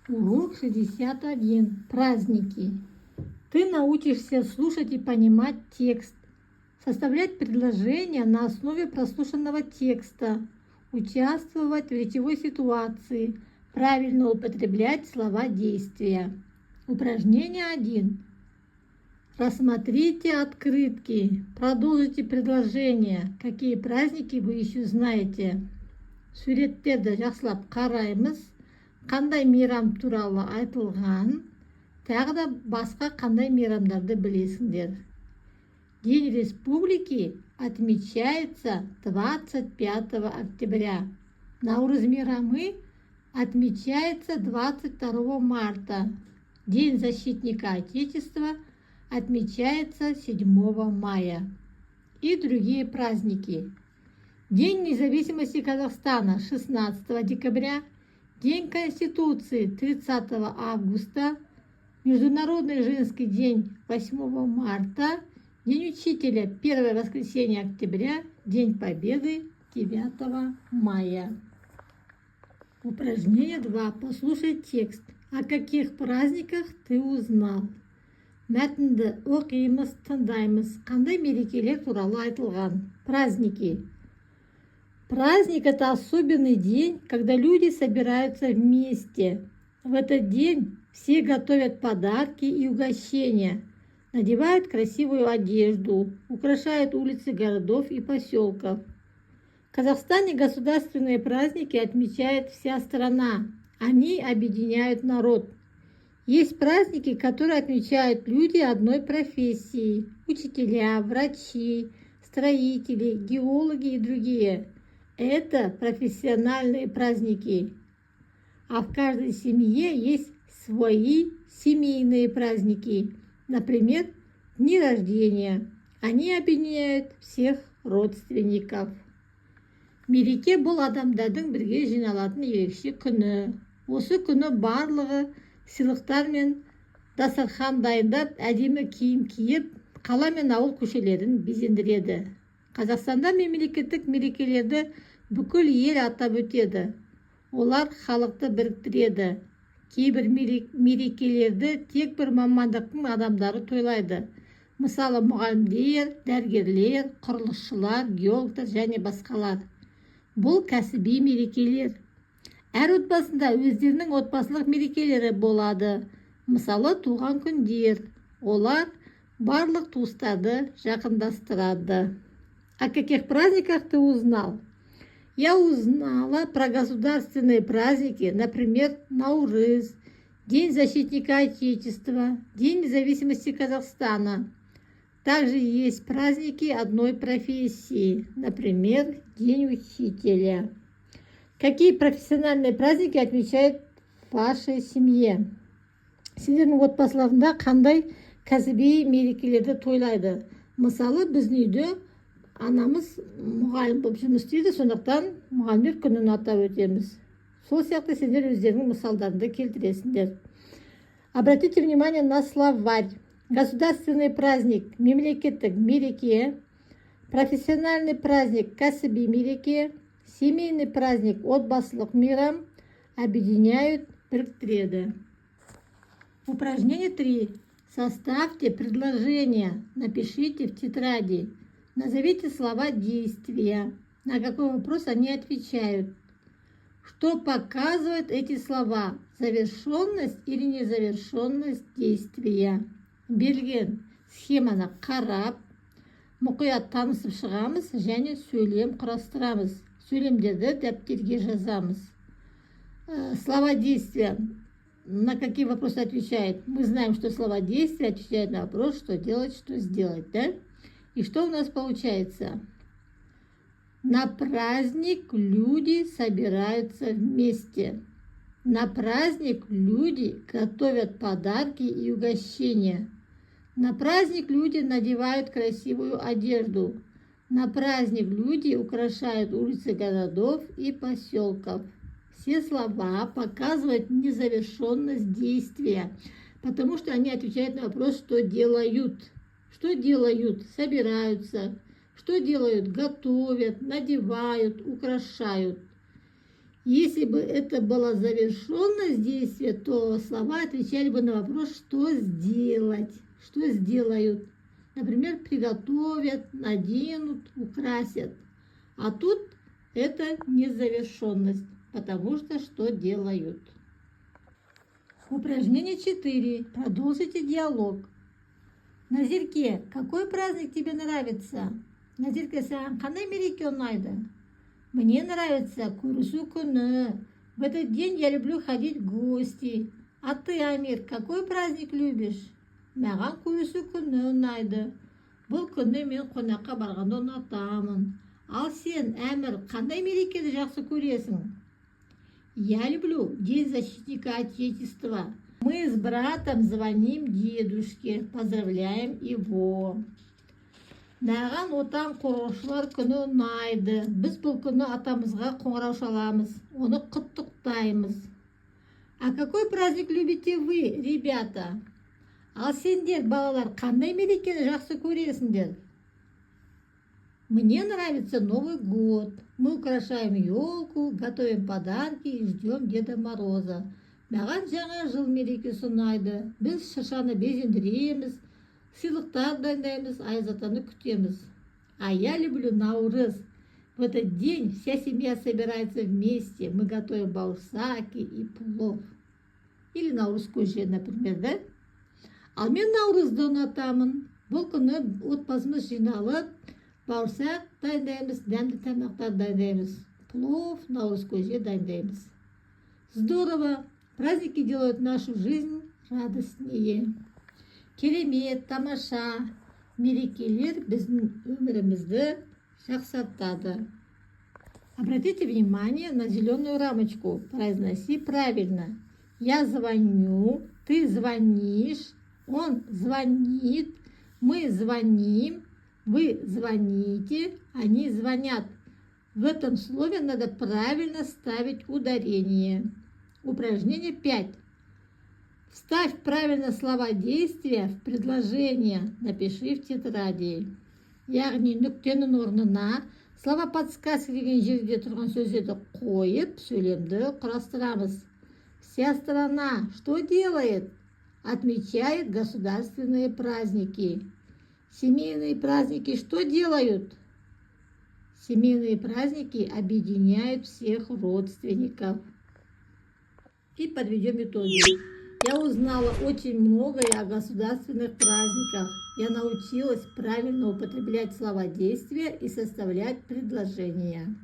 Урок 61. Праздники. Ты научишься слушать и понимать текст, составлять предложения на основе прослушанного текста, участвовать в речевой ситуации, правильно употреблять слова действия. Упражнение 1. Рассмотрите открытки, продолжите предложение. Какие праздники вы еще знаете? Суреттерді жақсылап қараймыз. Қандай мейрам туралы айтылған, тағы да басқа қандай мейрамдарды білесіңдер. День Республики отмечается 25 октября. Наурыз мейрамы отмечается 22 марта. День защитника Отечества отмечается 7 мая. И другие праздники. День независимости Казахстана 16 декабря. День Конституции 30 августа, Международный женский день 8 марта, День учителя 1 воскресенье октября, День Победы 9 мая. Упражнение 2. Послушай текст. О каких праздниках ты узнал? Мәтінді оқимыз, тыңдаймыз. Қандай мерекелер туралы айтылған? Праздники. Праздник – это особенный день, когда люди собираются вместе. В этот день все готовят подарки и угощения, надевают красивую одежду, украшают улицы городов и поселков. В Казахстане государственные праздники отмечает вся страна. Они объединяют народ. Есть праздники, которые отмечают люди одной профессии – учителя, врачи, строители, геологи и другие. Это профессиональные праздники. А в каждой семье есть свои семейные праздники. Например, дни рождения. Они объединяют всех родственников. Мереке бұл адамдардың бірге жиналатын ерекше күні. Осы күні барлығы сыйлықтар мен дастархан дайындап, әдемі киім киіп, қала мен ауыл көшелерін безендіреді. Қазақстанда мемлекеттік мерекелерді бүкіл ел атап өтеді. Олар халықты біріктіреді. Кейбір мерекелерді тек бір мамандықтың адамдары тойлайды. Мысалы, мұғалімдер, дәрігерлер, құрылысшылар, геологтар және басқалар. Бұл кәсіби мерекелер. Әр отбасында өздерінің отбасылық мерекелері болады. Мысалы, туған күндер. Олар барлық туыстарды жақындастырады. О каких праздниках ты узнал? Я узнала про государственные праздники, например, Наурыз, День защитника Отечества, День независимости Казахстана. Также есть праздники одной профессии, например, День учителя. Какие профессиональные праздники отмечают в вашей семье? Сіздердің отбасыларында қандай кәсіби мерекелерді тойлайды? Мысалы, біздің үйде анамыз мұғалім болып жұмыс істейді, сондықтан мұғалімдер күнін атап өтеміз. Сол сияқты сендер өздерінің мысалдарында келтіресіңдер. Обратите внимание на словарь. Государственный праздник – мемлекеттік мереке, профессиональный праздник – кәсіби мереке, семейный праздник – отбасылық мейрам объединяют, біріктіреді. Упражнение 3. Составьте предложение, напишите в тетради. Назовите слова действия. На какой вопрос они отвечают? Что показывают эти слова? Завершенность или незавершенность действия? Берген схеманы қарап, мұқият танысып шығамыз және сөйлем құрастырамыз. Сөйлемдерді дәптерге жазамыз. Слова действия. На какие вопросы отвечают? Мы знаем, что слова действия отвечают на вопрос, что делать, что сделать, да? И что у нас получается? На праздник люди собираются вместе. На праздник люди готовят подарки и угощения. На праздник люди надевают красивую одежду. На праздник люди украшают улицы городов и поселков. Все слова показывают незавершенность действия, потому что они отвечают на вопрос, что делают. Что делают? Собираются. Что делают? Готовят, надевают, украшают. Если бы это была завершенность действия, то слова отвечали бы на вопрос, что сделать, что сделают. Например, приготовят, наденут, украсят. А тут это незавершенность, потому что делают. Упражнение 4. Продолжите диалог. Назирке, какой праздник тебе нравится? Назирке, саған қандай мереке ұнайды? Мне нравится Курусу күні. В этот день я люблю ходить в гости. А ты, Амир, какой праздник любишь? Маған Курусу күні ұнайды. Бұл күні мен қонаққа барғанды ұнатамын. Ал сен, Әмір, қандай мерекені жақсы көресің? Я люблю День защитника Отечества. Мы с братом звоним дедушке, поздравляем его. Маған отан қорғаушылар күні ұнайды. Біз бұл күні атамызға қоңырау шаламыз, оны құттықтаймыз. А какой праздник любите вы, ребята? Ал сендер, балалар, қандай мерекені жақсы көресіңдер? Мне нравится Новый год. Мы украшаем елку, готовим подарки и ждем Деда Мороза. Маған жаңа жыл мерекесі ұнайды. Біз шыршаны безендіреміз, сыйлықтар дайындаймыз, аяз атаны күтеміз. А я люблю Наурыз. В этот день вся семья собирается вместе. Мы готовим бауырсаки и плов. Или Наурыз көже, например, да? Ал мен Наурызды ұнатамын. Бұл күні отбасымыз жиналып, бауырсақ дайындаймыз, дәмді тамақтар дайындаймыз. Плов, Наурыз көже дайындаймыз. Здорово! Праздники делают нашу жизнь радостнее. Керемет, тамаша, мерекелер біздің өмірімізді жақсартады. Обратите внимание на зеленую рамочку. Произноси правильно. Я звоню, ты звонишь, он звонит, мы звоним, вы звоните, они звонят. В этом слове надо правильно ставить ударение. Упражнение 5. Вставь правильно слова действия в предложение. Напиши в тетради. Яғни нүктенің орнына слова подсказки деген жерде тұрған сөздерді қойып, сөйлемді құрастырамыз. Вся страна что делает? Отмечает государственные праздники. Семейные праздники что делают? Семейные праздники объединяют всех родственников. И подведем итоги. Я узнала очень многое о государственных праздниках. Я научилась правильно употреблять слова действия и составлять предложения.